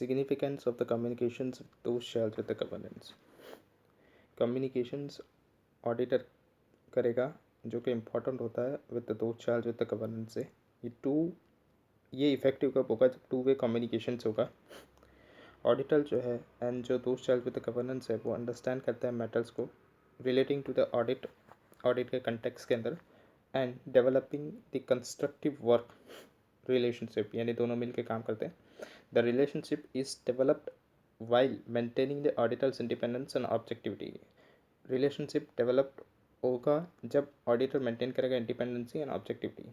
Significance of the communications with those charged with the governance. Communications auditor करेगा जो कि important होता है विद दो चार्ज विद द गवर्नेंस से। ये इफेक्टिव कब होगा जब टू वे कम्युनिकेशंस होगा। ऑडिटर जो है एंड जो दो चार्ज विद द गवर्नेंस है वो अंडरस्टैंड करता है मैटर्स को रिलेटिंग टू द ऑडिट के कंटेक्स्ट के अंदर and developing the constructive work relationship, यानी दोनों मिल के काम करते हैं। The relationship is developed while maintaining the auditor's independence and objectivity. Relationship developed होगा जब ऑडिटर मेंटेन करेगा independency and objectivity.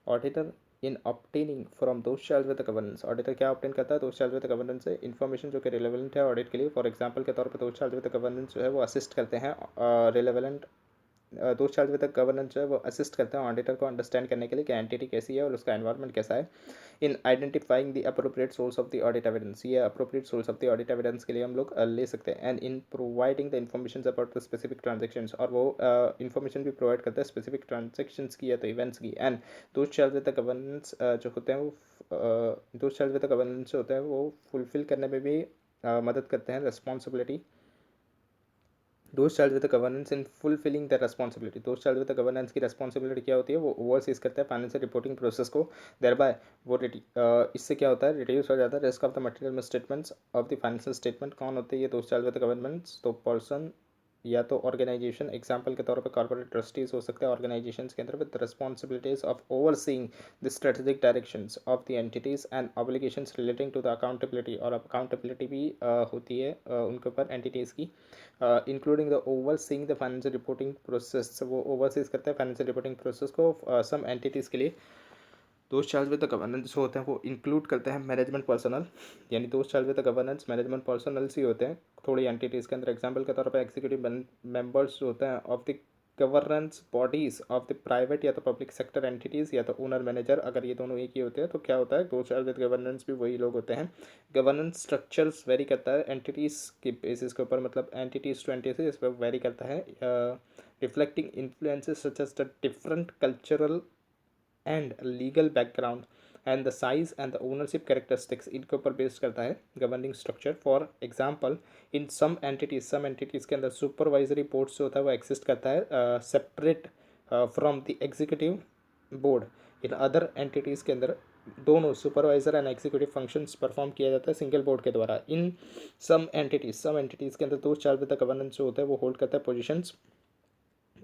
Auditor in obtaining from those charge with the governance, auditor क्या ऑब्टेन करता है those charge with the governance से information जो कि relevant है ऑडिट के लिए। फॉर एग्जांपल के तौर पर those charge with the governance जो है वो असिस्ट करते हैं रिलेवेंट दो चार्ज विद द गवर्नेंस जो है वो असिस्ट करते हैं ऑडिटर को अंडरस्टैंड करने के लिए कि एंटिटी कैसी है और उसका एनवायरनमेंट कैसा है। In identifying the appropriate source of the audit evidence, ये appropriate source of the audit evidence के लिए हम लोग ले सकते हैं। And in providing the information about the specific transactions, और वो इन्फॉर्मेशन भी प्रोवाइड करता है स्पेसिफिक ट्रांजेक्शन्स की या तो इवेंट्स की। एंड दो चार्ज विद द गवर्नेंस जो होते हैं वो दो चार्ज विद द गवर्नेंस जो होते हैं वो फुलफिल करने में भी मदद करते हैं responsibility. Those charge with the governance in fulfilling the responsibility, those charge with the governance की रेस्पॉन्सिबिलिटी क्या होती है वो ओवरसीज करता है फाइनेंशियल रिपोर्टिंग प्रोसेस को। देयर बाय वो इससे क्या होता है रिड्यूस हो जाता है risk of the material misstatements of the financial statement. कौन होते हैं ये those charge with the governance? तो पर्सन या तो ऑर्गेनाइजेशन, एग्जाम्पल के तौर पर कॉर्पोरेट ट्रस्टीज हो सकते हैं ऑर्गेनाइजेशन के अंदर with responsibilities of overseeing the strategic directions of the entities and obligations relating to the accountability, और अकाउंटेबिलिटी भी होती है उनके ऊपर एंटिटीज की, including the overseeing the financial reporting process. वो ओवरसीज करते हैं फाइनेंशियल रिपोर्टिंग प्रोसेस को सम एंटिटीज़ के लिए। Those charge with the governance जो होते हैं वो इंक्लूड करते हैं मैनेजमेंट पर्सनल, यानी those charge with the governance management personnels ही होते हैं थोड़ी एंटिटीज़ के अंदर। एग्जांपल के तौर पर एग्जीक्यूटिव मेंबर्स जो होते हैं of the governance bodies of the private या तो पब्लिक सेक्टर एंटिटीज़ या तो ओनर मैनेजर, अगर ये दोनों एक ही होते हैं तो क्या होता है दोज चार्ज विद गवर्नेंस भी वही लोग होते हैं। गवर्नेंस स्ट्रक्चर्स वेरी करता है एंटिटीज़ के बेसिस के ऊपर, मतलब एंटिटीज़ टू एंटिटीज इस पर वेरी करता है, reflecting influences such as the different cultural and legal background and the size and the ownership characteristics, इनके ऊपर बेस्ड करता है governing structure. For example in some entities के अंदर सुपरवाइजरी बोर्ड जो होता है वो एग्जिस्ट करता है separate from the executive board. In other entities के अंदर दोनों supervisor and executive functions perform किया जाता है सिंगल बोर्ड के द्वारा। इन सम एंटिटीज़ के अंदर दो चार्ज विद द गवर्नेंस जो होता है वो होल्ड करता है positions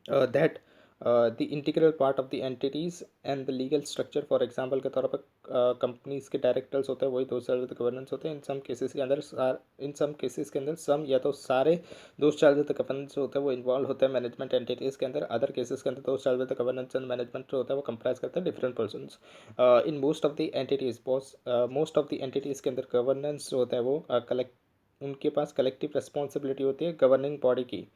that the integral part of the entities and the legal structure. For example के तौर पर कंपनीज के डायरेक्टर्स होते हैं वही दो चार्ज विद द गवर्नेंस होते हैं। इन सम केसेस के अंदर सम या तो सारे दो चार्ज विद द गवर्नेंस जो होता है वो इन्वॉल्व होते हैं मैनेजमेंट एंटिटीज़ के अंदर। अदर केसेस के अंदर दो charge with the governance and management जो होता है वो कंप्राइज करते हैं different persons. In most of the entities के अंदर गवर्नेंस जो होता है वो उनके पास कलेक्टिव रिस्पॉन्सिबिलिटी होती है गवर्निंग बॉडी की।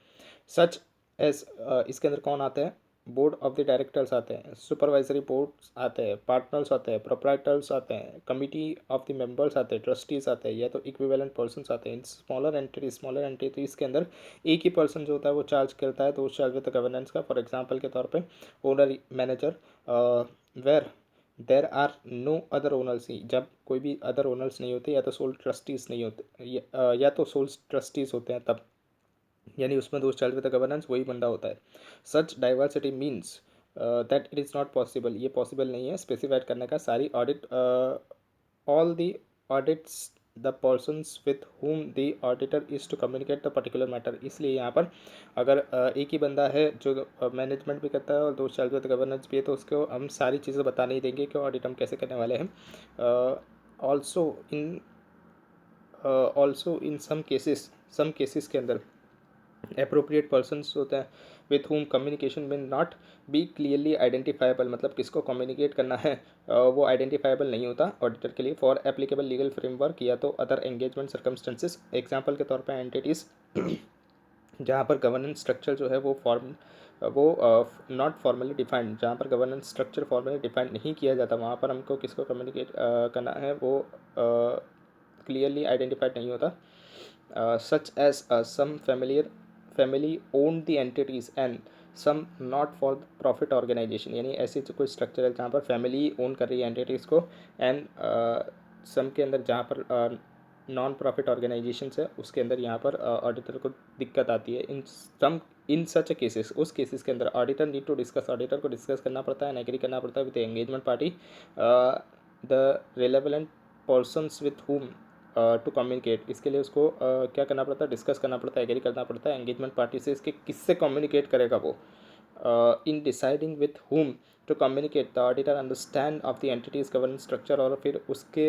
सच एज इसके अंदर कौन आते हैं? बोर्ड ऑफ द डायरेक्टर्स आते हैं, सुपरवाइजरी बोर्ड्स आते हैं, पार्टनर्स आते हैं, प्रोप्राइटर्स आते हैं, कमिटी ऑफ द मेंबर्स आते हैं, ट्रस्टीज आते हैं या तो इक्विवेलेंट पर्सन्स आते हैं। इन स्मॉलर एंटिटीज़ के अंदर एक ही पर्सन जो होता है वो चार्ज करता है तो चार्ज विद द गवर्नेंस का। फॉर एग्जांपल के तौर पे owner manager where there are no other owners, जब कोई भी अदर ओनर्स नहीं होते या तो सोल ट्रस्टीज नहीं होते या तो सोल ट्रस्टीज होते हैं तब, यानी उसमें दो चार्ज विद द गवर्नेंस वही बंदा होता है। Such diversity means that it is not possible, ये पॉसिबल नहीं है स्पेसिफाइड करने का सारी audit all the audits the persons with whom the auditor is to communicate the particular matter. इसलिए यहाँ पर अगर एक ही बंदा है जो मैनेजमेंट भी करता है और दो चार्ज विद गवर्नेंस भी है तो उसको हम सारी चीज़ें बता नहीं देंगे कि ऑडिट हम कैसे करने वाले हैं। ऑल्सो इन सम केसेस के अंदर अप्रोप्रिएट पर्सनस होते हैं विथ हुम कम्युनिकेशन में नॉट बी क्लियरली आइडेंटिफाइबल, मतलब किसको कम्युनिकेट करना है वो आइडेंटिफाइबल नहीं होता ऑडिटर के लिए। फॉर एप्लीकेबल लीगल फ्रेमवर्क या तो अदर एंगेजमेंट सर्कमस्टेंसेस, एग्जांपल के तौर पर एंटिटीज़ जहाँ पर गवर्नेंस स्ट्रक्चर जो है वो नॉट फॉर्मली डिफाइंड, जहाँ पर गवर्नेंस स्ट्रक्चर फॉर्मली डिफाइंड नहीं किया जाता वहाँ पर हमको किसको कम्युनिकेट करना है वो क्लियरली आइडेंटिफाइड नहीं होता। Such as some family own the entities and some not for profit organisation, यानी ऐसी कोई स्ट्रक्चर है जहाँ पर फैमिली ओन कर रही है एंटिटीज़ को एंड सम के अंदर जहाँ पर नॉन प्रॉफिट ऑर्गेनाइजेशंस है उसके अंदर यहाँ पर ऑडिटर को दिक्कत आती है। इन सच केसेस, उस केसेस के अंदर auditor need to discuss, auditor को डिस्कस करना पड़ता है, एग्री करना पड़ता है with engagement party, the relevant persons with whom to communicate. इसके लिए उसको क्या करना पड़ता है, डिस्कस करना पड़ता है, एग्री करना पड़ता है एंगेजमेंट पार्टी से, इसके किससे कम्युनिकेट करेगा वो। In deciding with whom to communicate the auditor understand of the entities governance structure, और फिर उसके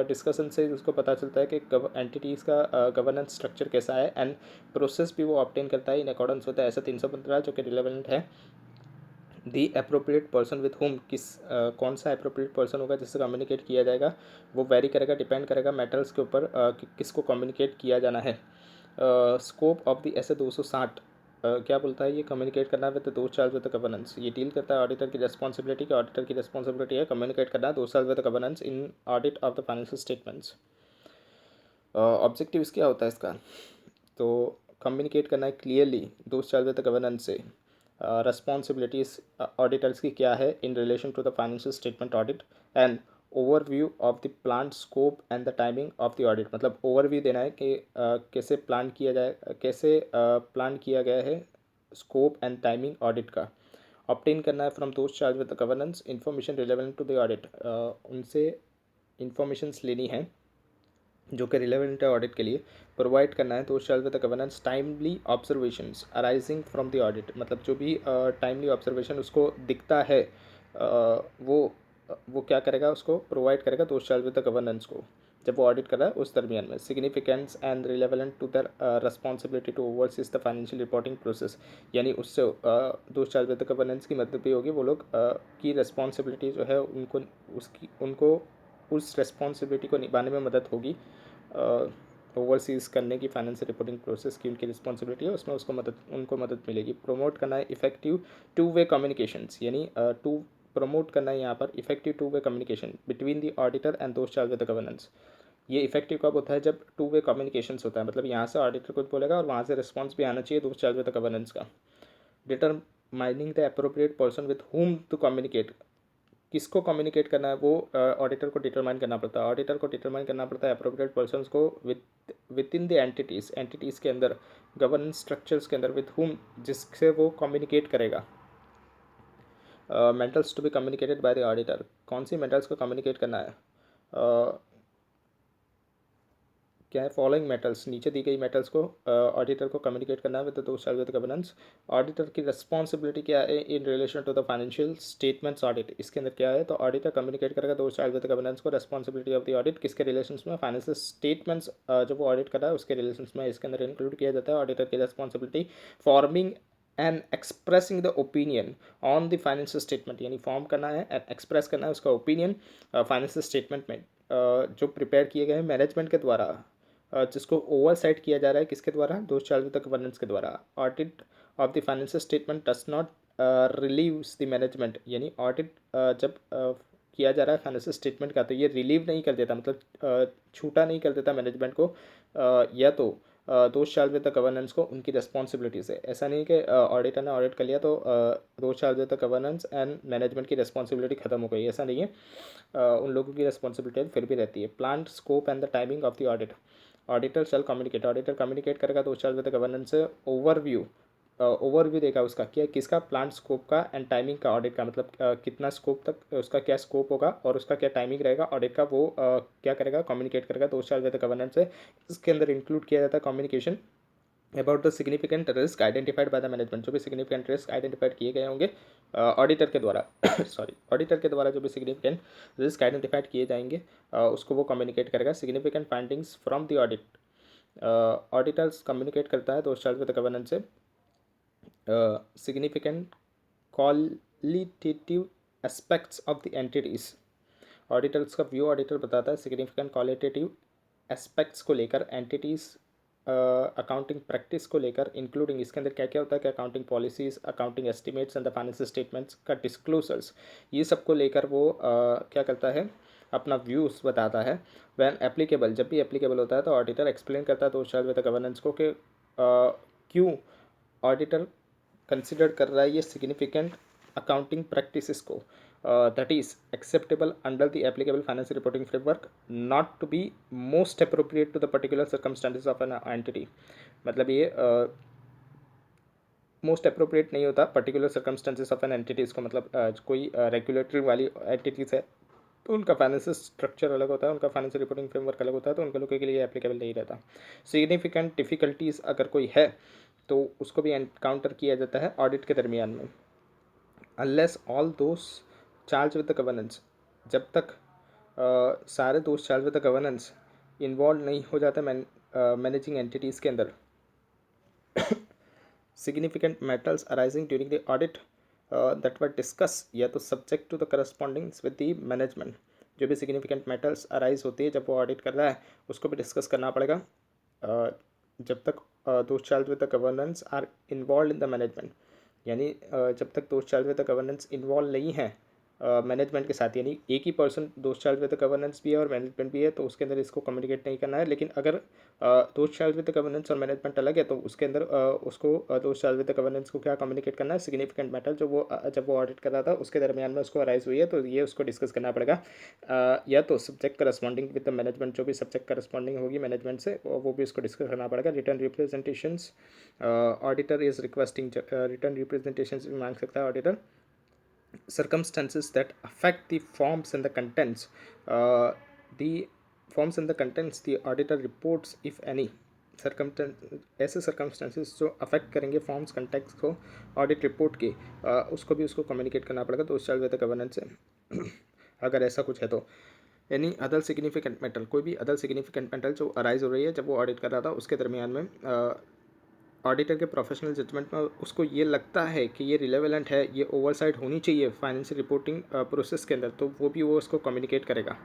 डिस्कशन से उसको पता चलता है कि एंटिटीज़ का गवर्नेंस स्ट्रक्चर कैसा है, एंड प्रोसेस भी वो ऑब्टेन करता है इन अकॉर्डेंस होता है ऐसा 315 जो कि रिलेवेंट है। The appropriate person with home, कौन सा अप्रोप्रिएट पर्सन होगा जिससे कम्युनिकेट किया जाएगा, वो वेरी करेगा, डिपेंड करेगा मैटर्स के ऊपर कि किसको कम्युनिकेट किया जाना है। स्कोप ऑफ द ऐसे 260 क्या बोलता है ये, कम्युनिकेट करना विद दो चार्ज विद गवर्नेंस, ये डील करता है ऑडिटर की रिस्पॉन्सिबिलिटी की, ऑडिटर की रिस्पॉन्सिबिलिटी है कम्युनिकेट करना दो charge with governance in audit of the financial statements. Objectives क्या होता है इसका, तो कम्युनिकेट करना है clearly those charge with governance से। रिस्पॉन्सिबिलिटीज ऑडिटर्स की क्या है in relation to the financial statement audit, and overview of the plan scope and the timing of the audit, मतलब ओवरव्यू देना है कि कैसे प्लान किया जाए, कैसे प्लान किया गया है स्कोप एंड टाइमिंग ऑडिट का। ऑब्टेन करना है from those charge with the governance information relevant to the audit, उनसे इंफॉर्मेशंस लेनी है जो कि रिलेवेंट है ऑडिट के लिए। प्रोवाइड करना है तो shall with the governance timely observations arising from the audit, मतलब जो भी टाइमली ऑब्जर्वेशन उसको दिखता है वो क्या करेगा, उसको प्रोवाइड करेगा तो शैल विद द गवर्नेंस को, जब वो ऑडिट कर रहा है उस दरमियान में। Significance and relevant to their responsibility to oversees the financial reporting process, यानी उससे दो शैल विद द गवर्नेंस की मदद भी होगी, वो लोग की रिस्पॉन्सिबिलिटी जो है उनको उस रिस्पॉन्सिबिलिटी को निभाने में मदद होगी। ओवरसीज़ करने की फाइनेंशियल रिपोर्टिंग प्रोसेस की उनकी रिस्पॉन्सिबिलिटी है, उसमें उनको मदद मिलेगी। प्रोमोट करना है इफेक्टिव टू वे कम्युनिकेशंस, यानी प्रमोट करना है यहाँ पर effective two way communication between the auditor and दोस्त चार्ज विद द गवर्नेंस। ये इफेक्टिव कब होता है, जब टू वे कम्युनिकेशंस होता है, मतलब यहाँ से ऑडिटर कुछ बोलेगा और वहाँ से रिस्पॉन्स भी आना चाहिए those charge with the governance का। Determining the appropriate person with whom to communicate, किसको कम्युनिकेट करना है वो ऑडिटर को डिटरमाइन करना पड़ता है, ऑडिटर को डिटरमाइन करना पड़ता है अप्रोप्रिएट पर्सन्स को विद इन द एंटिटीज़ के अंदर, गवर्नेंस स्ट्रक्चर्स के अंदर, विद हुम जिससे वो कम्युनिकेट करेगा। Matters to be communicated by the auditor, कौन सी मेंटल्स को कम्युनिकेट करना है, क्या है, फॉलोइंग मेटल्स, नीचे दी गई मेटल्स को ऑडिटर को कम्युनिकेट करना है विद दो साल विद गवर्नेंस। ऑडिटर की रिस्पॉन्सिबिलिटी क्या है in relation to the financial statements audit, इसके अंदर क्या है, तो ऑडिटर कम्युनिकेट करेगा दो साल विद गवर्नेंस को रिस्पॉन्सिबिलिटी ऑफ द ऑडिट किसके रिलेशन में, फाइनेंशियल स्टेटमेंट्स जो वो ऑडिट कर रहा है उसके रिलेशन में, इसके अंदर इंक्लूड किया जाता है ऑडिटर की responsibility. Forming and expressing the opinion on the financial statement, यानी फॉर्म करना है एंड एक्सप्रेस करना है उसका ओपिनियन फाइनेंशियल स्टेटमेंट में जो प्रिपेयर किए गए हैं मैनेजमेंट के द्वारा, जिसको ओवरसाइट किया जा रहा है किसके द्वारा, दो चार्ज विद द गवर्नेंस के द्वारा। Audit of the financial statement does not relieves the management, यानी ऑडिट जब किया जा रहा है फाइनेंशियल स्टेटमेंट का तो ये रिलीव नहीं कर देता, मतलब छूटा नहीं कर देता मैनेजमेंट को, या तो दो चार्ज विद द गवर्नेंस को उनकी रिस्पॉन्सिबिलिटी से। ऐसा नहीं कि ऑडिटर ने ऑडिट कर लिया तो दो charge with the governance and management की रिस्पॉन्सिबिलिटी खत्म हो गई, ऐसा नहीं है, उन लोगों की रिस्पॉन्सिबिलिटी फिर भी रहती है। Plan scope and the timing of the audit, auditor shall communicate, auditor communicate करेगा those charge with the governance से ओवरव्यू देगा उसका क्या, किसका, प्लान स्कोप का एंड टाइमिंग का, ऑडिट का मतलब कितना स्कोप तक उसका क्या स्कोप होगा और उसका क्या टाइमिंग रहेगा ऑडिट का, वो क्या करेगा, कम्युनिकेट करेगा those charge with the governance से। इसके अंदर इंक्लूड किया जाता है communication about the significant risk identified by the management, जो भी सिग्निफिकेंट रिस्क आइडेंटिफाइड किए गए होंगे ऑडिटर के द्वारा सॉरी ऑडिटर के द्वारा जो भी सिग्निफिकेंट रिस्क आइडेंटिफाइड किए जाएंगे उसको वो कम्युनिकेट करेगा। Significant findings from the audit, auditors communicate करता है those charge with the governance से significant qualitative aspects of the entities, auditors का व्यू ऑडिटर बताता है सिग्निफिकेंट क्वालिटेटिव एस्पेक्ट्स को लेकर एंटिटीज़ अकाउंटिंग प्रैक्टिस को लेकर, इंक्लूडिंग इसके अंदर क्या क्या होता है कि accounting policies, accounting estimates and the financial statements का डिस्क्लोजर्स, ये सब को लेकर वो क्या करता है, अपना व्यूज़ बताता है। वैन एप्लीकेबल, जब भी एप्लीकेबल होता है तो ऑडिटर एक्सप्लेन करता है तो शायद विद द गवर्नेंस को कि क्यों ऑडिटर कंसिडर कर रहा है ये सिग्निफिकेंट अकाउंटिंग प्रैक्टिसेस को, that is acceptable under the applicable financial reporting framework, not to be most appropriate to the particular circumstances of an entity. मतलब ये मोस्ट अप्रोप्रिएट नहीं होता particular circumstances of an entities को, मतलब कोई regulatory वाली entities है तो उनका फाइनेंशियल स्ट्रक्चर अलग होता है, उनका फाइनेंशियल रिपोर्टिंग फ्रेमवर्क अलग होता है, तो उनके लोगों के लिए एप्लीकेबल नहीं रहता। सिग्निफिकेंट डिफ़िकल्टीज़ अगर कोई है तो उसको भी एनकाउंटर किया जाता है ऑडिट के दरमियान में। Unless all those charge with the governance, जब तक सारे दोस्त charge with the governance involve नहीं हो जाते मैनेजिंग एंटिटीज़ के अंदर, significant matters arising during the audit that were discussed या तो subject to the correspondings with the management। जो भी significant matters arise होती है जब वो audit कर रहा है उसको भी discuss करना पड़ेगा जब तक those charged with the governance are involved in the management, यानी जब तक those charged with the governance involved नहीं है मैनेजमेंट के साथ, यानी एक ही पर्सन दोस्त चार्ज विद गवर्नेंस भी है और मैनेजमेंट भी है तो उसके अंदर इसको कम्युनिकेट नहीं करना है। लेकिन अगर दोस्त चार्ज विद गवर्नेंस और मैनेजमेंट अलग है तो उसके अंदर उसको दोस्त चार्ज विद गवर्नेंस को क्या कम्युनिकेट करना है, सिग्निफिकेंट मैटर जो वो जब वो ऑडिट कर रहा था उसके दरमियान में उसको अराइज हुई है तो ये उसको डिस्कस करना पड़ेगा। या तो subject corresponding with the management, जो भी सब्जेक्ट करस्पॉन्डिंग होगी मैनेजमेंट से वो भी उसको डिस्कस करना पड़ेगा। Return representations, auditor is requesting return representations भी मांग सकता है auditor. Circumstances that affect the forms and the contents, the forms and the contents the auditor reports if any ऐसे सर्कमस्टेंसेस जो अफेक्ट करेंगे फॉर्म्स कंटेक्ट को ऑडिट रिपोर्ट के, उसको भी उसको कम्युनिकेट करना पड़ेगा तो उस चार्ज विद गवर्नेंस से अगर ऐसा कुछ है तो। यानी अदर सिग्निफिकेंट मैटर, कोई भी अदर सिग्निफिकेंट मैटर जो अराइज हो रही है जब वो ऑडिट कर रहा था उसके दरमियान में ऑडिटर के प्रोफेशनल जजमेंट में उसको ये लगता है कि ये रिलेवेंट है, ये ओवरसाइट होनी चाहिए फाइनेंशियल रिपोर्टिंग प्रोसेस के अंदर, तो वो भी वो उसको कम्युनिकेट करेगा।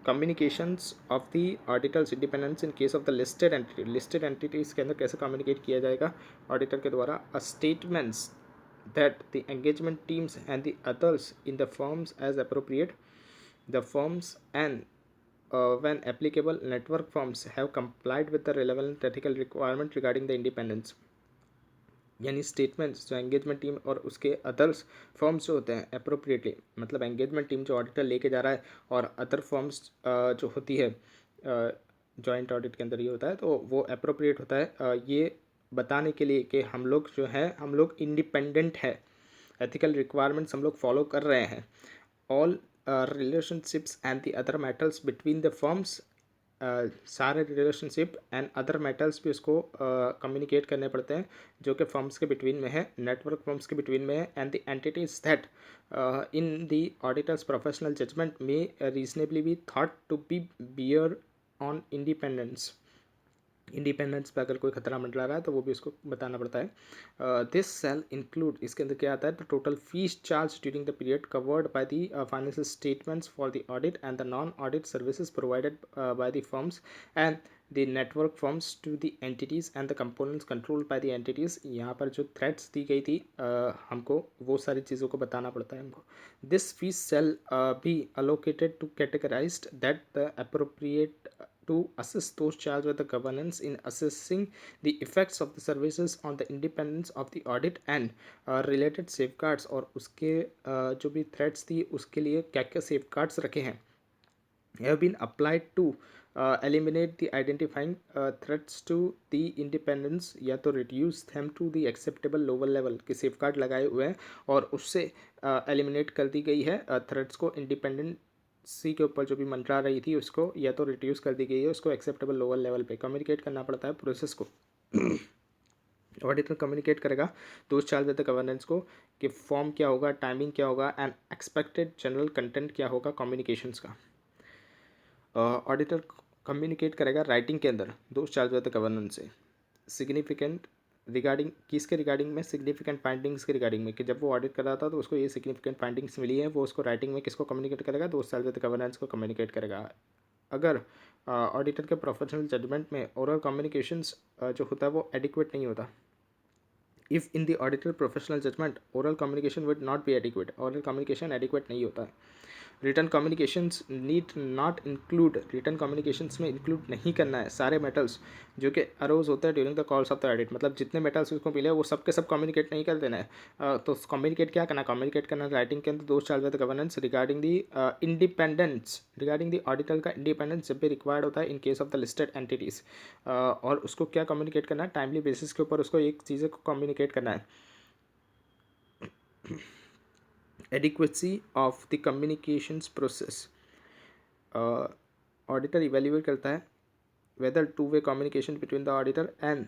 Communications of the auditor's independence in case of the listed entity, listed entities के अंदर कैसे कम्युनिकेट किया जाएगा ऑडिटर के द्वारा। A statements that the engagement teams and the others in the firms as appropriate the firms and when applicable network firms have complied with the relevant ethical requirement regarding the independence। यानी statements जो engagement team और उसके others firms जो होते हैं appropriately, मतलब engagement team जो auditor लेके जा रहा है और अदर फर्म्स जो होती है जॉइंट ऑडिट के अंदर ये होता है तो वो अप्रोप्रिएट होता है ये बताने के लिए कि हम लोग जो है हम लोग इंडिपेंडेंट है, एथिकल रिक्वायरमेंट्स हम लोग फॉलो कर रहे हैं। All relationships and the other matters between the firms, सारे रिलेशनशिप एंड अदर मैटर्स भी उसको कम्युनिकेट करने पड़ते हैं जो कि फर्म्स के बिटवीन में है, नेटवर्क फर्म्स के बिटवीन में है। And the entities that in the auditor's professional judgement में reasonably be thought to be bear on independence, independence पे अगर कोई खतरा मंडरा रहा है तो वो भी उसको बताना पड़ता है। दिस सेल इंक्लूड, इसके अंदर क्या आता है, the total fees charge during the period covered by the financial statements for the audit and the non audit services provided by the firms and the network firms to the entities and the components controlled by the entities. यहाँ पर जो threads दी गई थी हमको वो सारी चीज़ों को बताना पड़ता है हमको। This fees shall be allocated to categorised that the appropriate to assist those charged with the governance in assessing the effects of the services on the independence of the audit and related safeguards, और उसके जो भी threads थी उसके लिए क्या क्या safeguards रखे हैं have been applied to eliminate the identifying threats to the independence या तो reduce them to the acceptable lower level के safeguard लगाए हुए हैं और उससे eliminate कर दी गई है threats को इंडिपेंडेंट सी के ऊपर जो भी मंडरा रही थी उसको या तो रिड्यूस कर दी गई है, उसको एक्सेप्टेबल लोअर लेवल पे कम्युनिकेट करना पड़ता है प्रोसेस को। ऑडिटर कम्युनिकेट करेगा तो उस चार्ज विद द गवर्नेंस को कि फॉर्म क्या होगा, टाइमिंग क्या होगा एंड एक्सपेक्टेड जनरल कंटेंट क्या होगा कम्युनिकेशंस का। ऑडिटर कम्युनिकेट करेगा राइटिंग के अंदर दो चार्ज विद द गवर्नेंस से सिग्निफिकेंट रिगार्डिंग किसके रिगार्डिंग में, सिग्निफिकेंट फाइंडिंग्स के रिगार्डिंग में, कि जब वो ऑडिट कर रहा था तो उसको ये सिग्निफिकेंट फाइंडिंग्स मिली है वो उसको राइटिंग में किसको कम्युनिकेट करेगा, दो साल विद गवर्नेंस को कम्युनिकेट करेगा। अगर ऑडिटर के प्रोफेशनल जजमेंट में ओरल कम्युनिकेशंस जो होता है वो एडिक्वेट नहीं होता, if in the auditor professional judgement oral communication would not be adequate, oral communication adequate नहीं होता है। Written communications need not include, written communications में इंक्लूड नहीं करना है सारे मेटल्स जो कि अरोज होते हैं during the calls of the audit, मतलब जितने मेटल्स उसको मिले वो सब के सब कम्युनिकेट नहीं कर देना है। तो कम्युनिकेट क्या करना, कम्युनिकेट करना राइटिंग के अंदर those charge with governance regarding the independence, regarding the auditor का इंडिपेंडेंस जब भी रिक्वायर्ड होता है इन case of the listed entities. और उसको क्या कम्युनिकेट करना है, टाइमली बेसिस के ऊपर उसको एक चीज़ें को कम्युनिकेट करना है। adequacy of the communications process, auditor evaluate करता है whether two-way communication between the auditor and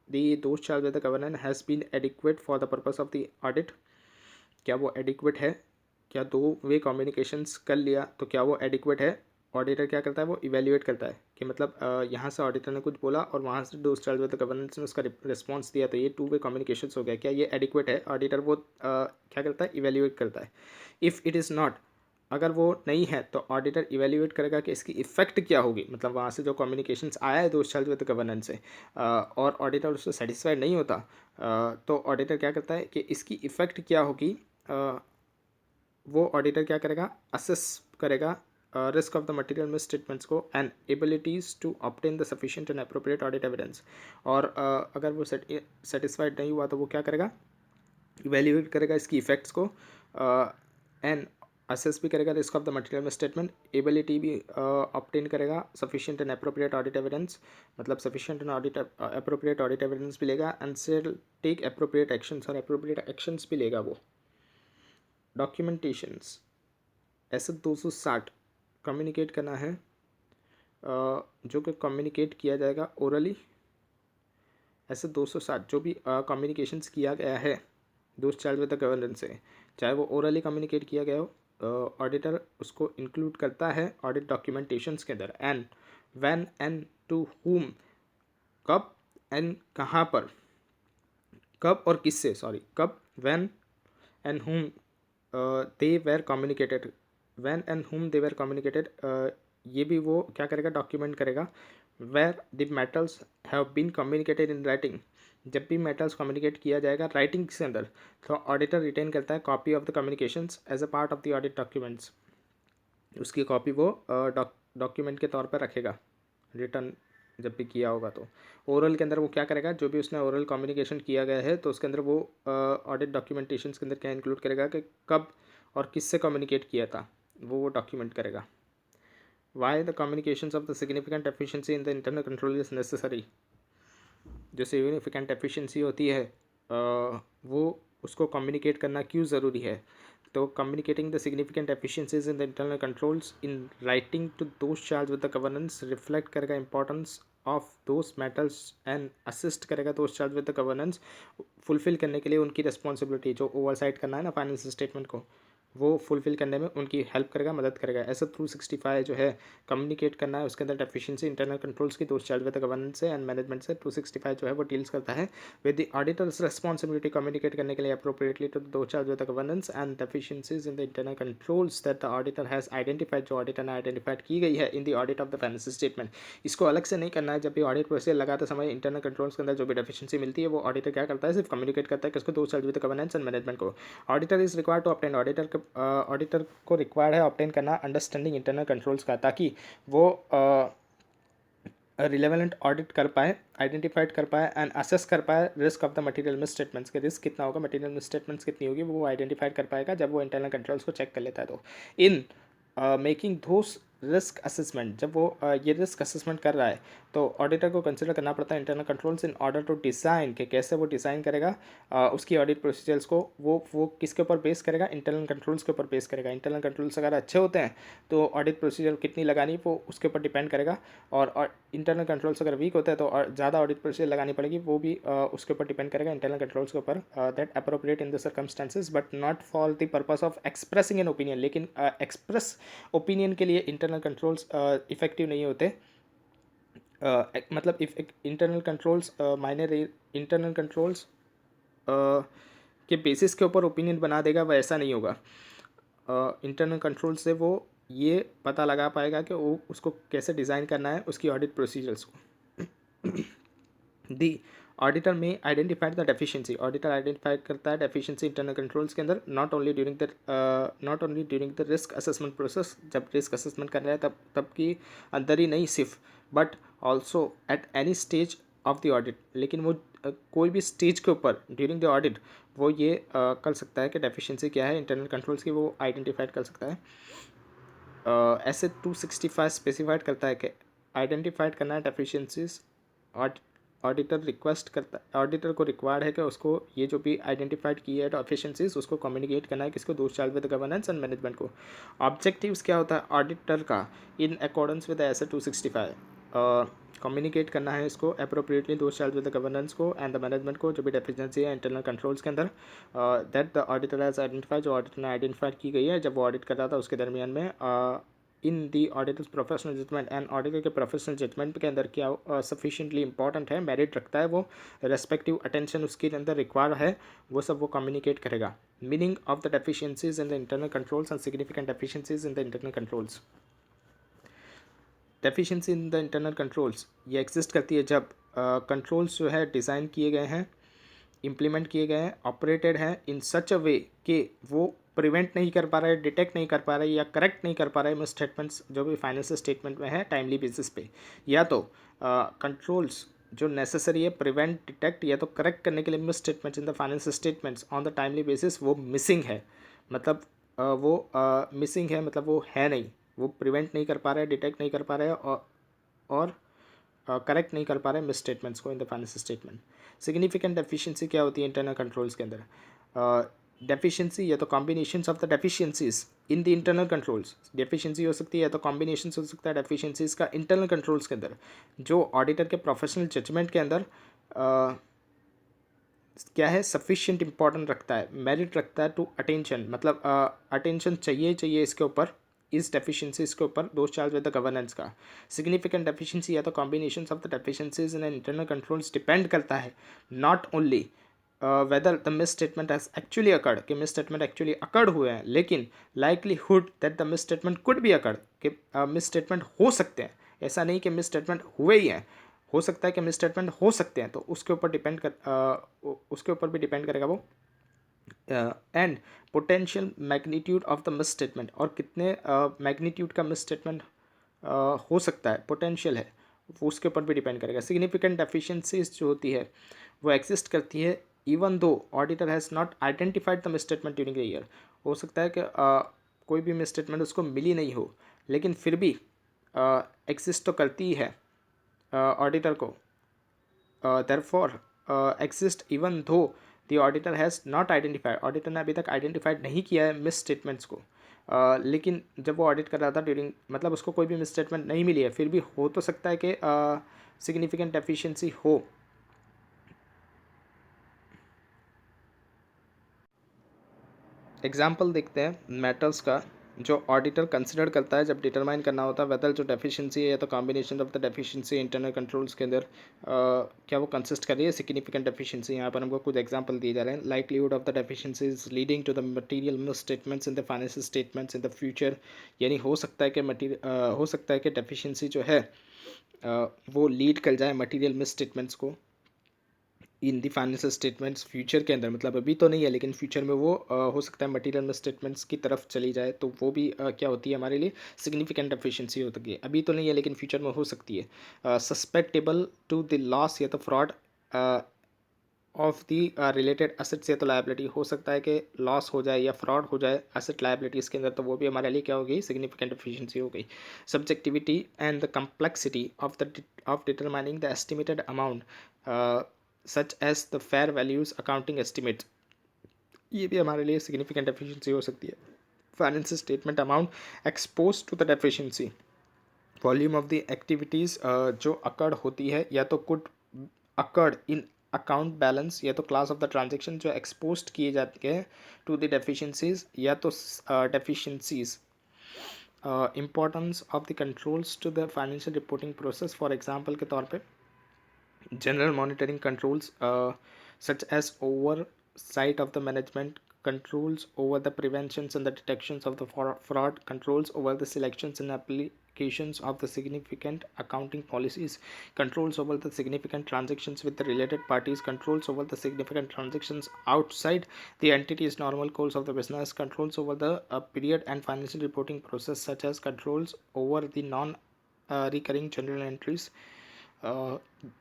the those charged with the governance has been adequate for the purpose of the audit, क्या वो एडिक्वेट है, क्या दो वे communications कर लिया तो क्या वो एडिक्वेट है। ऑडिटर क्या करता है, वो इवेल्युएट करता है कि मतलब यहाँ से ऑडिटर ने कुछ बोला और वहाँ से दो चार्ज विद गवर्नेंस ने उसका रिस्पॉन्स दिया, तो ये टू वे कम्युनिकेशंस हो गया, क्या ये एडिक्वेट है। ऑडिटर वो क्या करता है, इवेल्युएट करता है। इफ़ इट इज़ नॉट, अगर वो नहीं है तो ऑडिटर इवेल्युएट करेगा कि इसकी इफेक्ट क्या होगी, मतलब वहाँ से जो कम्युनिकेशंस आया है दो चार्ज विद गवर्नेंस से और ऑडिटर उससे सेटिस्फाइड नहीं होता, तो ऑडिटर क्या करता है कि इसकी इफेक्ट क्या होगी, वो ऑडिटर क्या करेगा, असेस करेगा risk of the material misstatements को and abilities to obtain the sufficient and appropriate audit evidence. और अगर वो सेटिस्फाइड नहीं हुआ तो वो क्या करेगा, इवेल्युएट करेगा इसकी इफेक्ट्स को एंड असेस भी करेगा risk of the material misstatement, ability भी ऑब्टेन करेगा sufficient and appropriate audit evidence, मतलब sufficient and audit appropriate audit evidence भी लेगा and shall take appropriate actions, और अप्रोप्रिएट एक्शंस भी लेगा वो। डॉक्यूमेंटेशंस, ऐसे 260 कम्युनिकेट करना है जो कि कम्युनिकेट किया जाएगा ओरली। ऐसे 260 जो भी कम्युनिकेशंस किया गया है दोस्त चार्ज विद द गवर्नेंस से, चाहे वो ओरली कम्युनिकेट किया गया हो, ऑडिटर उसको इंक्लूड करता है ऑडिट डॉक्यूमेंटेशंस के अंदर। And when and to whom, कब एंड कहाँ पर, कब और किससे, सॉरी कब, व्हेन एंड हुम they were communicated, when and हुम दे वेर कम्युनिकेटेड, ये भी वो क्या करेगा, डॉक्यूमेंट करेगा। Where the matters have been communicated in writing, जब भी मेटल्स कम्युनिकेट किया जाएगा राइटिंग के अंदर तो ऑडिटर रिटेन करता है copy of the communications as a part of the audit documents, उसकी कॉपी वो डॉक्यूमेंट के तौर पर रखेगा रिटर्न जब भी किया होगा। तो ओरल के अंदर वो क्या करेगा, जो भी उसने ओरल कम्युनिकेशन किया गया है तो उसके अंदर वो ऑडिट डॉक्यूमेंटेशन के अंदर क्या इंक्लूड करेगा कि कब और किससे कम्युनिकेट किया था, वो डॉक्यूमेंट करेगा। Why the communications of the significant efficiency in the internal control is necessary, जो सिग्निफिकेंट एफिशिएंसी होती है वो उसको कम्युनिकेट करना क्यों ज़रूरी है। तो communicating the significant efficiencies in the internal controls in writing to those charge with the governance reflect करेगा importance of those matters and assist करेगा those charge with the governance fulfil करने के लिए उनकी रिस्पॉन्सिबिलिटी, जो ओवरसाइट करना है ना फाइनेंशियल स्टेटमेंट को, वो फुलफिल करने में उनकी हेल्प करेगा, मदद करेगा। ऐसा 265 जो है कम्युनिकेट करना है, उसके अंदर डेफिशिएंसी इंटरनल कंट्रोल्स की दोस्त चार्ज विद द गवर्नेंस से एंड मैनेजमेंट से 265 जो है वो डील्स करता है with the auditors responsibility communicate करने के लिए अप्रोप्रिएटली टू दोस्त charge with the governance and deficiencies in the internal controls that the auditor has identified, जो ऑडिटर ने आइडेंटिफाइड की गई है in the audit of the financial statement. इसको अलग से नहीं करना है, जब भी ऑडिट प्रोसेस लगाते समय इंटरनल कंट्रोल्स के अंदर जो भी डेफिशिएंसी मिलती है वो ऑडिटर क्या करता है, सिर्फ कम्युनिकेट करता है किसको, those charge with the governance and management को। Auditor is required to obtain, auditor को रिक्वायर्ड है ऑब्टेन करना अंडरस्टैंडिंग इंटरनल कंट्रोल्स का, ताकि वो रिलेवेंट ऑडिट कर पाए, आइडेंटिफाइड कर पाए एंड असेस कर पाए risk of the material miss statements के, रिस्क कितना होगा, मटेरियल मिस स्टेटमेंट्स कितनी होगी, वो आइडेंटिफाइड कर पाएगा जब वो इंटरनल कंट्रोल्स को चेक कर लेता है। तो in making those risk assessment, जब वो ये रिस्क असेसमेंट कर रहा है तो ऑडिटर को कंसिडर करना पड़ता है internal controls in order to design, कि कैसे वो डिज़ाइन करेगा उसकी ऑडिट प्रोसीजर्स को, वो किसके ऊपर बेस करेगा, इंटरनल कंट्रोल्स के ऊपर बेस करेगा। इंटरनल कंट्रोल्स अगर अच्छे होते हैं तो ऑडिट प्रोसीजर कितनी लगानी वो उसके ऊपर डिपेंड करेगा, और इंटरनल कंट्रोल्स अगर वीक होते हैं तो ज़्यादा ऑडिट प्रोसीजर लगानी पड़ेगी, वो भी उसके ऊपर डिपेंड करेगा इंटरनल कंट्रोल्स के ऊपर, that appropriate in the circumstances but not for the purpose of expressing an opinion. लेकिन एक्सप्रेस ओपिनियन के लिए इंटरनल कंट्रोल्स इफेक्टिव नहीं होते। मतलब if internal controls internal controls के बेसिस के ऊपर ओपिनियन बना देगा, वह ऐसा नहीं होगा। इंटरनल कंट्रोल से वो ये पता लगा पाएगा कि वो उसको कैसे डिज़ाइन करना है उसकी ऑडिट प्रोसीजर्स को। दी ऑडिटर में identified the deficiency, auditor identify करता है डेफिशिएंसी इंटरनल कंट्रोल्स के अंदर, not only during the risk assessment process, जब रिस्क असेसमेंट कर रहा है तब की अंदर ही नहीं सिर्फ, but also at any stage of the audit. लेकिन वो कोई भी स्टेज के ऊपर ड्यूरिंग द ऑडिट वो ये कर सकता है कि डेफिशिएंसी क्या है इंटरनल कंट्रोल्स की, वो आइडेंटिफाइड कर सकता है। ऐसे 265 स्पेसिफाइड करता है कि आइडेंटिफाइड करना है डेफिशिएंसीज, ऑडिटर रिक्वेस्ट करता है, ऑडिटर को रिक्वायर्ड है कि उसको ये जो भी आइडेंटिफाइड की है डेफिशिएंसीज उसको कम्युनिकेट करना है किसको, those charge with governance and management को। ऑब्जेक्टिव्स क्या होता है ऑडिटर का, in accordance with S 265 communicate करना है इसको अप्रोप्रिएटली दोस्त चार्ज विद गवर्नेंस को एंड द मैनेजमेंट को, जो भी डेफिशिएंसी है इंटरनल कंट्रोल्स के अंदर that the auditor has identified, जो ऑडिटर ने आइडेंटिफाइड की गई है जब वो ऑडिट कर रहा था उसके दरमियान में। In the auditors professional judgement, and auditor के प्रोफेशनल जजमेंट के अंदर क्या सफिशिएंटली इंपॉर्टेंट है, मेरिट रखता है, वो रेस्पेक्टिव अटेंशन उसके अंदर रिक्वायर है, वो सब वो कम्युनिकेट करेगा। Meaning of the deficiencies in the internal controls and significant deficiencies in the internal controls. Deficiency in the internal controls ये एग्जिस्ट करती है जब कंट्रोल्स जो है डिज़ाइन किए गए हैं, इम्प्लीमेंट किए गए हैं, ऑपरेटेड हैं इन सच अ वे कि वो प्रिवेंट नहीं कर पा रहा है, डिटेक्ट नहीं कर पा रहा है या करेक्ट नहीं कर पा रहा है मिस स्टेटमेंट्स जो भी फाइनेंशियल स्टेटमेंट में है टाइमली बेसिस पे, या तो कंट्रोल्स जो नेसेसरी है प्रिवेंट डिटेक्ट या तो करेक्ट करने के लिए miss statements in the financial statements on the timely basis वो मिसिंग है, मतलब वो मिसिंग है, मतलब वो है नहीं, वो प्रिवेंट नहीं कर पा रहा है, डिटेक्ट नहीं कर पा रहा है और करेक्ट नहीं कर पा रहे मिस स्टेटमेंट्स को इन the financial statement. Significant deficiency क्या होती है इंटरनल कंट्रोल्स के अंदर, डेफिशिएंसी या तो combinations of the deficiencies in the internal controls, deficiency हो सकती है या तो कॉम्बिनेशन हो सकता है डेफिशिएंसीज का इंटरनल कंट्रोल्स के अंदर, जो ऑडिटर के प्रोफेशनल जजमेंट के अंदर क्या है सफिशिएंट इंपॉर्टेंट रखता है, मेरिट रखता है टू अटेंशन, मतलब अटेंशन चाहिए इसके ऊपर, इस डेफिशिएंसीज के ऊपर दोस्त चार्ज विद द गवर्नेंस का। सिग्निफिकेंट डेफिशिएंसी या तो combination of the deficiencies in internal controls depend करता है not only whether the miss statement has actually occurred, कि मिस स्टेटमेंट एक्चुअली अकर्ड हुए हैं, लेकिन likelihood that the miss statement could be occurred, कि miss statement हो सकते हैं, ऐसा नहीं कि मिस स्टेटमेंट हुए ही हैं, हो सकता है कि मिस स्टेटमेंट हो सकते हैं, तो उसके ऊपर डिपेंड कर उसके ऊपर भी डिपेंड करेगा वो। And potential magnitude of the miss statement, और कितने मैग्नीट्यूड का मिस स्टेटमेंट हो सकता है, पोटेंशियल है, वो उसके ऊपर भी डिपेंड करेगा। सिग्निफिकेंट डेफिशिएंसीज जो होती है वो एग्जिस्ट करती है even though auditor has not identified the miss statement during the year, हो सकता है कि कोई भी मिस स्टेटमेंट उसको मिली नहीं हो, लेकिन फिर भी एग्जिस्ट तो करती ही है ऑडिटर को, therefore exist even though the auditor has not identified, auditor ने अभी तक आइडेंटिफाइड नहीं किया है मिस स्टेटमेंट्स को, लेकिन जब वो ऑडिट कर रहा था ड्यूरिंग, मतलब उसको कोई भी मिस स्टेटमेंट नहीं मिली है, फिर भी हो तो सकता है कि सिग्निफिकेंट डेफिशिएंसी हो। एग्जाम्पल देखते हैं मैटर्स का जो ऑडिटर कंसिडर करता है जब डिटरमाइन करना होता है वेदर जो डेफिशिएंसी है या तो combination of the deficiency internal controls के अंदर क्या वो कंसिस्ट कर रही है सिग्निफिकेंट डेफिशिएंसी। यहाँ पर हमको कुछ एग्जांपल दिए जा रहे हैं, likelihood of the deficiencies leading to the material misstatements in the financial statements in the future, यानी हो सकता है कि हो सकता है कि डेफिशिएंसी जो है वो लीड कर जाए मटीरियल मिस स्टेटमेंट्स को इन दी फाइनेंशियल स्टेटमेंट्स फ्यूचर के अंदर, मतलब अभी तो नहीं है लेकिन फ्यूचर में वो हो सकता है मटेरियल में स्टेटमेंट्स की तरफ चली जाए, तो वो भी क्या होती है हमारे लिए सिग्निफिकेंट एफिशिएंसी होती है, अभी तो नहीं है लेकिन फ्यूचर में हो सकती है। सस्पेक्टेबल टू द लॉस या तो fraud of the related assets या तो लाइबिलिटी, हो सकता है कि लॉस हो जाए या फ्रॉड हो जाए एसेट लाइबिलिटीज़ के अंदर, तो वो भी हमारे लिए क्या हो गई सिग्निफिकेंट एफिशिएंसी हो गई। Subjectivity and the complexity of determining the estimated amount such as the fair values accounting estimate, ये भी हमारे लिए सिग्निफिकेंट एफिशिएंसी हो सकती है। Financial statement amount expose to the deficiency, volume of the activities जो अकर्ड होती है या तो could occurred in account balance या तो क्लास ऑफ द ट्रांजेक्शन जो एक्सपोज किए जाते हैं टू द डेफिशिएंसीज या तो deficiencies. Importance of the controls to the financial reporting process, for example के तौर पे general monitoring controls such as oversight of the management, controls over the preventions and the detections of the fraud, controls over the selections and identifications of the significant accounting policies, controls over the significant transactions with the related parties, controls over the significant transactions outside the entity's normal course of the business, controls over the period and financial reporting process, such as controls over the non recurring journal entries, uh,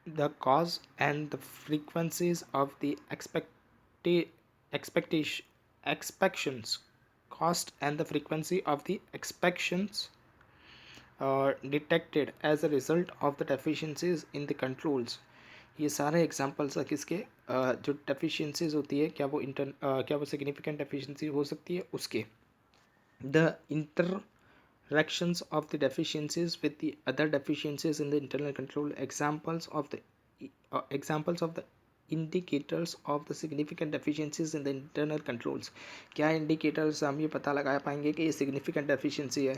the cause and the frequencies of the expectation expectations, cost and the frequency of the expectations detected as a result of the deficiencies in the controls. ये सारे examples है किसके जो deficiencies होती है, क्या वो significant deficiency हो सकती है उसके. The interactions of the deficiencies with the other deficiencies in the internal control, examples of the indicators of the significant deficiencies in the internal controls. क्या indicators हम ये पता लगा पाएंगे कि ये significant deficiency है.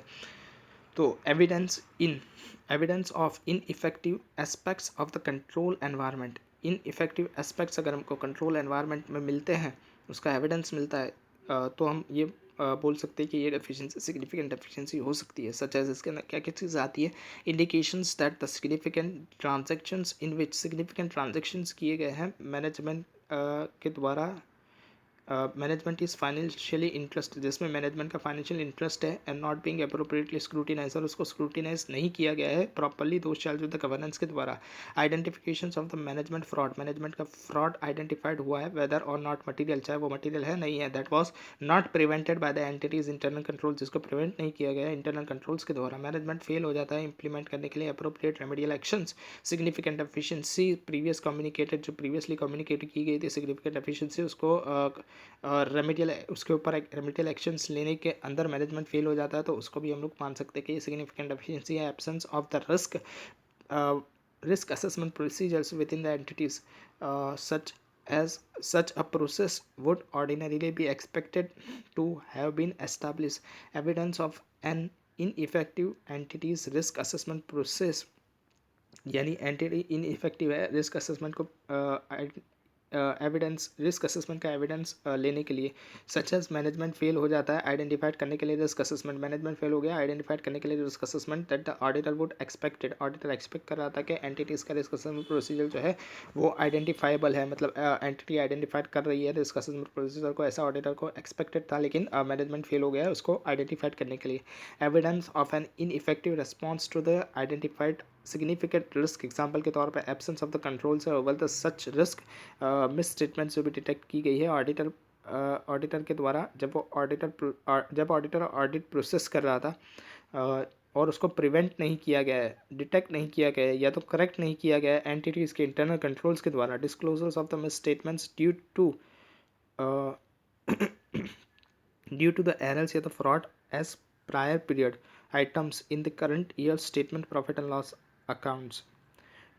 तो evidence of ineffective aspects of the control environment. Ineffective aspects अगर हमको कंट्रोल एनवायरनमेंट में मिलते हैं, उसका एविडेंस मिलता है, तो हम ये बोल सकते हैं कि ये डेफिशिएंसी सिग्निफिकेंट डेफिशिएंसी हो सकती है. सच एज इसके अंदर क्या क्या चीज़ आती है. Indications that the significant transactions in which significant transactions किए गए हैं मैनेजमेंट के द्वारा. मैनेजमेंट इज़ फाइनेंशियली इंटरेस्ट, जिसमें मैनेजमेंट का फाइनेंशियल इंटरेस्ट है, and not being appropriately scrutinise, और उसको स्क्रूटिनाइज नहीं किया गया है properly those charge with the governance के द्वारा. Identification of the management fraud, management का फ्रॉड आइडेंटिफाइड हुआ है वेदर और नॉट मटीरियल, चाहे वो मटीरियल है नहीं है, that was not prevented by the entities internal control, जिसको प्रिवेंट नहीं किया गया इंटरनल कंट्रोल्स के द्वारा. मैनेजमेंट फेल हो जाता है इंप्लीमेंट करने के लिए appropriate remedial actions. Significant efficiency previous communicated, जो प्रीवियसली कम्युनिकेट की गई थी सिग्निफिकेंट एफिशिएंसी, उसको रेमेडियल उसके ऊपर रेमेडियल एक्शंस लेने के अंदर मैनेजमेंट फेल हो जाता है, तो उसको भी हम लोग मान सकते हैं कि सिग्निफिकेंट एफिशिएंसी है. Absence of the risk assessment procedures within the entities, such a process would ordinarily be expected to have been established. Evidence of an ineffective entity's risk assessment process, यानी एंटिटी इनइफेक्टिव है risk assessment को evidence risk assessment का evidence लेने के लिए. Such age management fail हो जाता है आइडेंटिफाइड करने के लिए रिस्क असेसमेंट. मैनेजमेंट फेल हो गया आइडेंटिफाइड करने के लिए risk assessment that the auditor would expected, auditor expect कर रहा था कि एंटिटीज़ का रिस्क असेसमेंट प्रोसीजर जो है वो आइडेंटिफाइबल है, मतलब एंटिटी आइडेंटिफाइड कर रही है रिस्क असेसमेंट प्रोसीजर को, ऐसा ऑडिटर को एक्सपेक्टेड था, लेकिन मैनेजमेंट फेल हो गया उसको आइडेंटिफाइड करने के लिए. Evidence of an ineffective response to the identified significant risk, example के तौर पर एब्सेंस ऑफ द कंट्रोल से over the such risk misstatement जो भी डिटेक्ट की गई है ऑडिटर के द्वारा, जब ऑडिटर ऑडिट प्रोसेस कर रहा था और उसको प्रिवेंट नहीं किया गया है, डिटेक्ट नहीं किया गया है, या तो करेक्ट नहीं किया गया है एंटिटीज़ के इंटरनल कंट्रोल्स के द्वारा. Disclosures of the misstatements due to the errors या the fraud as prior period items in the current year statement profit and loss accounts.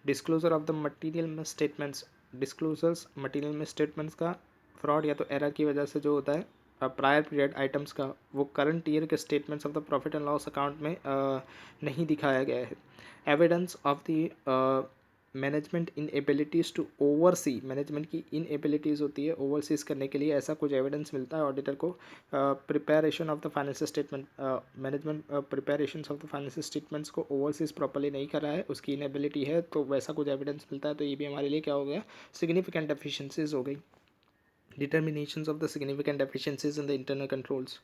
Disclosure of the material misstatements, disclosures material misstatements का fraud या तो error की वजह से जो होता है प्रायर पीरियड आइटम्स का, वो करंट ईयर के statements of the profit and loss account में नहीं दिखाया गया है. Evidence of the management inabilities to oversee, management की इन एबिलिटीज़ होती है ओवरसीज करने के लिए, ऐसा कुछ एविडेंस मिलता है ऑडिटर को. Preparation of the financial statement, management preparation of the financial statements को ओवरसीज प्रॉपर्ली नहीं कर रहा है, उसकी इनएबिलिटी है, तो वैसा कुछ एविडेंस मिलता है, तो ये भी हमारे लिए क्या हो गया सिग्निफिकेंट डेफिशिएंसीज हो गई. Determinations of the significant deficiencies in the internal controls.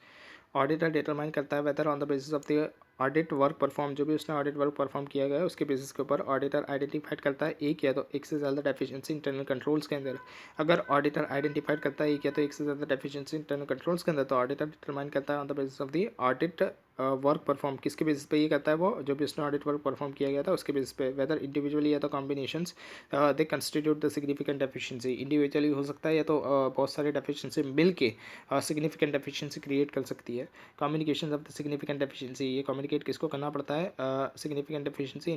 Auditor determine करता है whether on the basis of the audit work perform, जो भी उसने ऑडिट वर्क परफॉर्म किया गया है उसके बेसिस के ऊपर ऑडिटर आइडेंटिफाइड करता है एक या तो एक से ज़्यादा डेफिशिएंसी इंटरनल कंट्रोल्स के अंदर. अगर ऑडिटर आइडेंटिफाइड करता है एक या तो एक से ज़्यादा डेफिशिएंसी इंटरनल कंट्रोल्स के अंदर, तो ऑडिटर डिटरमाइन करता है on the basis of the audit work perform, किसके बेसिस पे ये करता है, वो जो भी उसने ऑडिट वर्क परफॉर्म किया गया था उसके बेसिस पे, वेदर इंडिविजुअली या तो combinations they constitute the significant deficiency. Individually हो सकता है या तो बहुत सारे डेफिशिएंसी मिल के सिग्निफिकेंट डेफिशिएंसी क्रिएट कर सकती है. Communication of the significant deficiency, ये कम्युनिकेट किसको करना पड़ता है सिग्निफिकेंट डेफिशिएंसी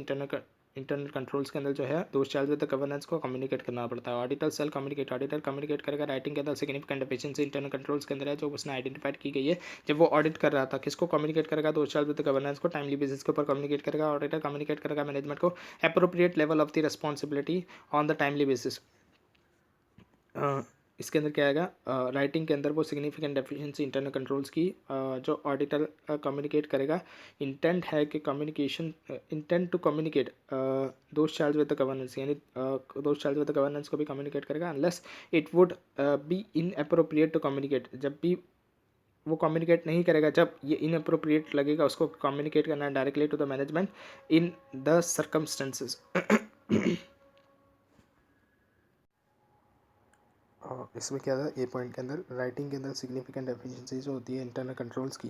इंटरनल कंट्रोल्स के अंदर जो है those charge with the governance को कम्युनिकेट करना पड़ता है. Auditor shall communicate, auditor communicate करेगा राइटिंग के अंदर सिग्निफिकेंट डेफिशिएंसी इंटरनल कंट्रोल्स के अंदर है जो उसने आइडेंटिफाइड की गई है जब वो ऑडिट कर रहा था. किसको कम्युनिकेट करेगा those charge with the governance को, टाइमली बेसिस के ऊपर कम्युनिकेट करेगा. ऑडिटर कम्युनिकेट करेगा मैनेजमेंट को appropriate level of the responsibility on the timely basis. इसके अंदर क्या आएगा, राइटिंग के अंदर वो सिग्निफिकेंट डेफिशिएंसी इंटरनल कंट्रोल्स की जो ऑडिटर कम्युनिकेट करेगा, इंटेंट है कि communication, intent to communicate those charge with the governance, यानी those charge with the governance को भी कम्युनिकेट करेगा, unless it would be inappropriate to communicate, जब भी वो कम्युनिकेट नहीं करेगा, जब ये इनअप्रोप्रिएट लगेगा उसको कम्युनिकेट करना directly to the management in the circumstances. इसमें क्या था, ए पॉइंट के अंदर राइटिंग के अंदर सिग्निफिकेंट एफिशिएंसी जो होती है इंटरनल कंट्रोल्स की,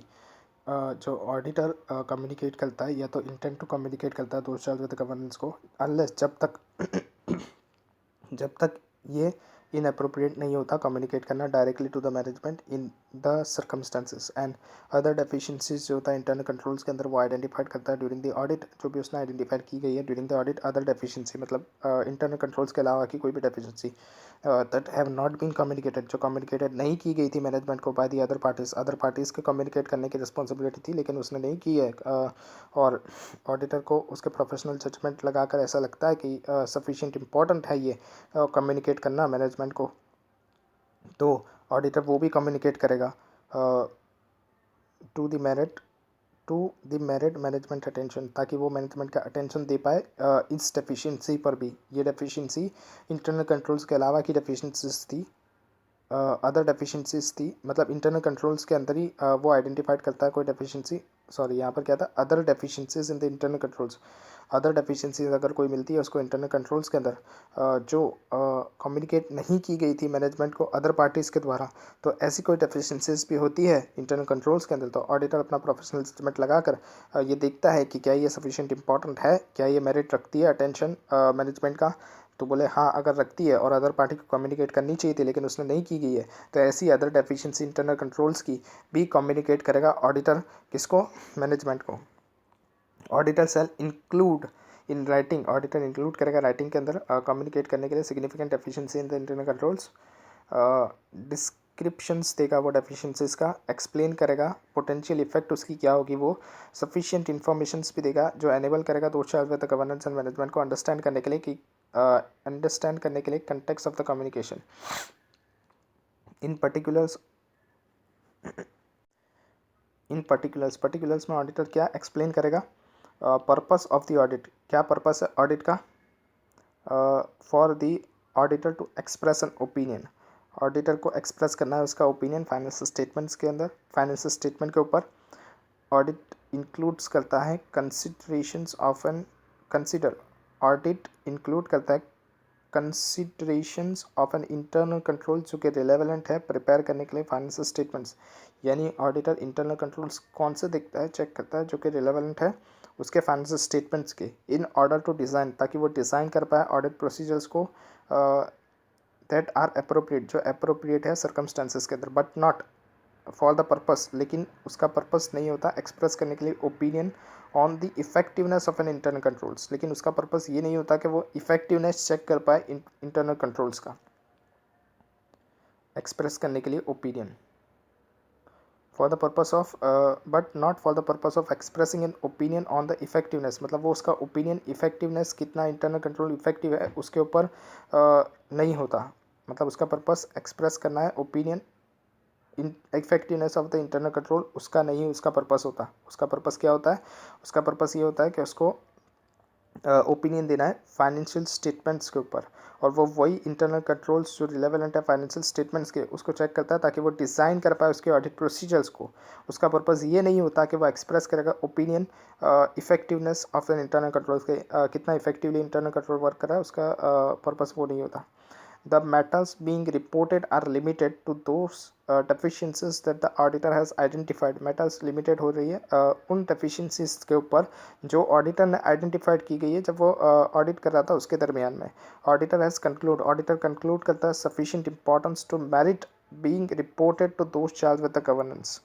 जो ऑडिटर कम्युनिकेट करता है या तो इंटेंट टू कम्युनिकेट करता है दो चार्ज विद गवर्नेंस को, अनलेस जब तक ये इनअप्रोप्रिएट नहीं होता कम्युनिकेट करना directly to the management in the circumstances, and other deficiencies जो होता है इंटरनल कंट्रोल्स के अंदर वो आइडेंटिफाइड करता है ड्यूरिंग द ऑडिट, जो भी उसने आइडेंटिफाइड की गई है during the audit, other deficiency मतलब इंटरनल कंट्रोल्स के अलावा की कोई भी deficiency that have not been communicated, जो कम्युनिकेटेड नहीं की गई थी मैनेजमेंट को बाय द अदर पार्टीज़ के कम्युनिकेट करने की रिस्पॉन्सिबिलिटी थी लेकिन उसने नहीं की है, और ऑडिटर को उसके प्रोफेशनल जजमेंट लगाकर ऐसा लगता है कि सफिशिएंट इम्पॉर्टेंट है ये कम्युनिकेट करना मैनेजमेंट को, तो ऑडिटर वो भी कम्युनिकेट करेगा to the merit management attention, ताकि वो मैनेजमेंट का अटेंशन दे पाए इस डेफिशिएंसी पर भी। ये डेफिशिएंसी इंटरनल कंट्रोल्स के अलावा की डेफिशिएंसीज थी, अदर डेफिशिएंसीज थी, मतलब इंटरनल कंट्रोल्स के अंदर ही वो आइडेंटिफाइड करता है कोई डेफिशिएंसी, सॉरी यहाँ पर क्या था, other deficiencies in the internal controls, other deficiencies अगर कोई मिलती है उसको इंटरनल कंट्रोल्स के अंदर जो कम्युनिकेट नहीं की गई थी मैनेजमेंट को अदर पार्टीज़ के द्वारा, तो ऐसी कोई डेफिशिएंसीज भी होती है इंटरनल कंट्रोल्स के अंदर, तो ऑडिटर अपना प्रोफेशनल जजमेंट लगाकर ये देखता है कि क्या ये सफिशिएंट इंपॉर्टेंट है, क्या ये मेरिट रखती है अटेंशन मैनेजमेंट का, तो बोले हाँ अगर रखती है और अदर पार्टी को कम्युनिकेट करनी चाहिए थी लेकिन उसने नहीं की गई है, तो ऐसी अदर डेफिशिएंसी इंटरनल कंट्रोल्स की भी कम्युनिकेट करेगा ऑडिटर, किसको, मैनेजमेंट को। Auditor shall include in writing, auditor include करेगा राइटिंग के अंदर कम्युनिकेट करने के लिए significant deficiency in the internal controls, descriptions देगा वो डेफिशिएंसीज का, एक्सप्लेन करेगा पोटेंशियल इफेक्ट उसकी क्या होगी, वो सफिशिएंट इन्फॉर्मेशंस भी देगा जो एनेबल करेगा those charge with the governance and management को अंडरस्टैंड करने के लिए कि अंडरस्टैंड करने के लिए context of the communication in particulars, particulars में ऑडिटर क्या एक्सप्लेन करेगा, पर्पस ऑफ द ऑडिट, क्या पर्पस है ऑडिट का, for the auditor to express an opinion, auditor को एक्सप्रेस करना है उसका ओपिनियन फाइनेंशियल स्टेटमेंट्स के अंदर, फाइनेंशियल स्टेटमेंट के ऊपर। ऑडिट इंक्लूड्स करता है considerations of an consider, audit include करता है considerations of an internal control जो कि रिलेवेंट है प्रिपेयर करने के लिए फाइनेंशियल स्टेटमेंट्स, यानी ऑडिटर इंटरनल कंट्रोल्स कौन से देखता है, चेक करता है जो कि रिलेवेंट है उसके फाइनेंशियल स्टेटमेंट्स के, इन ऑर्डर टू डिज़ाइन, ताकि वो डिज़ाइन कर पाए ऑडिट प्रोसीजर्स को दैट आर अप्रोप्रिएट, जो अप्रोप्रिएट है सर्कमस्टेंसेस के अंदर, but not for the purpose, लेकिन उसका पर्पस नहीं होता एक्सप्रेस करने के लिए opinion on the effectiveness of an internal controls, लेकिन उसका पर्पस ये नहीं होता कि वो इफेक्टिवनेस चेक कर पाए इंटरनल कंट्रोल्स का, एक्सप्रेस करने के लिए opinion for the purpose of, but not for the purpose of expressing an opinion on the effectiveness, मतलब वो उसका ओपिनियन इफेक्टिवनेस कितना इंटरनल कंट्रोल इफेक्टिव है उसके ऊपर नहीं होता, मतलब उसका पर्पस एक्सप्रेस करना है opinion in effectiveness of the internal control, उसका नहीं उसका पर्पस होता, उसका पर्पस क्या होता है, उसका पर्पस ये होता है कि उसको ओपिनियन देना है फाइनेंशियल स्टेटमेंट्स के ऊपर, और वो वही इंटरनल कंट्रोल्स जो रिलेवेंट है फाइनेंशियल स्टेटमेंट्स के उसको चेक करता है ताकि वो डिज़ाइन कर पाए उसके ऑडिट प्रोसीजर्स को, उसका पर्पस ये नहीं होता कि वो एक्सप्रेस करेगा opinion effectiveness of an internal controls के, कितना इफेक्टिवली इंटरनल कंट्रोल वर्क कर रहा है उसका पर्पस वो नहीं होता। The matters being reported are limited to those deficiencies that the auditor has identified. Matters limited हो रही है उन deficiencies के ऊपर जो ऑडिटर ने आइडेंटिफाइड की गई है जब वो ऑडिट कर रहा था उसके दरमियान में। ऑडिटर कंक्लूड करता है sufficient importance to merit being reported to those charged with the governance.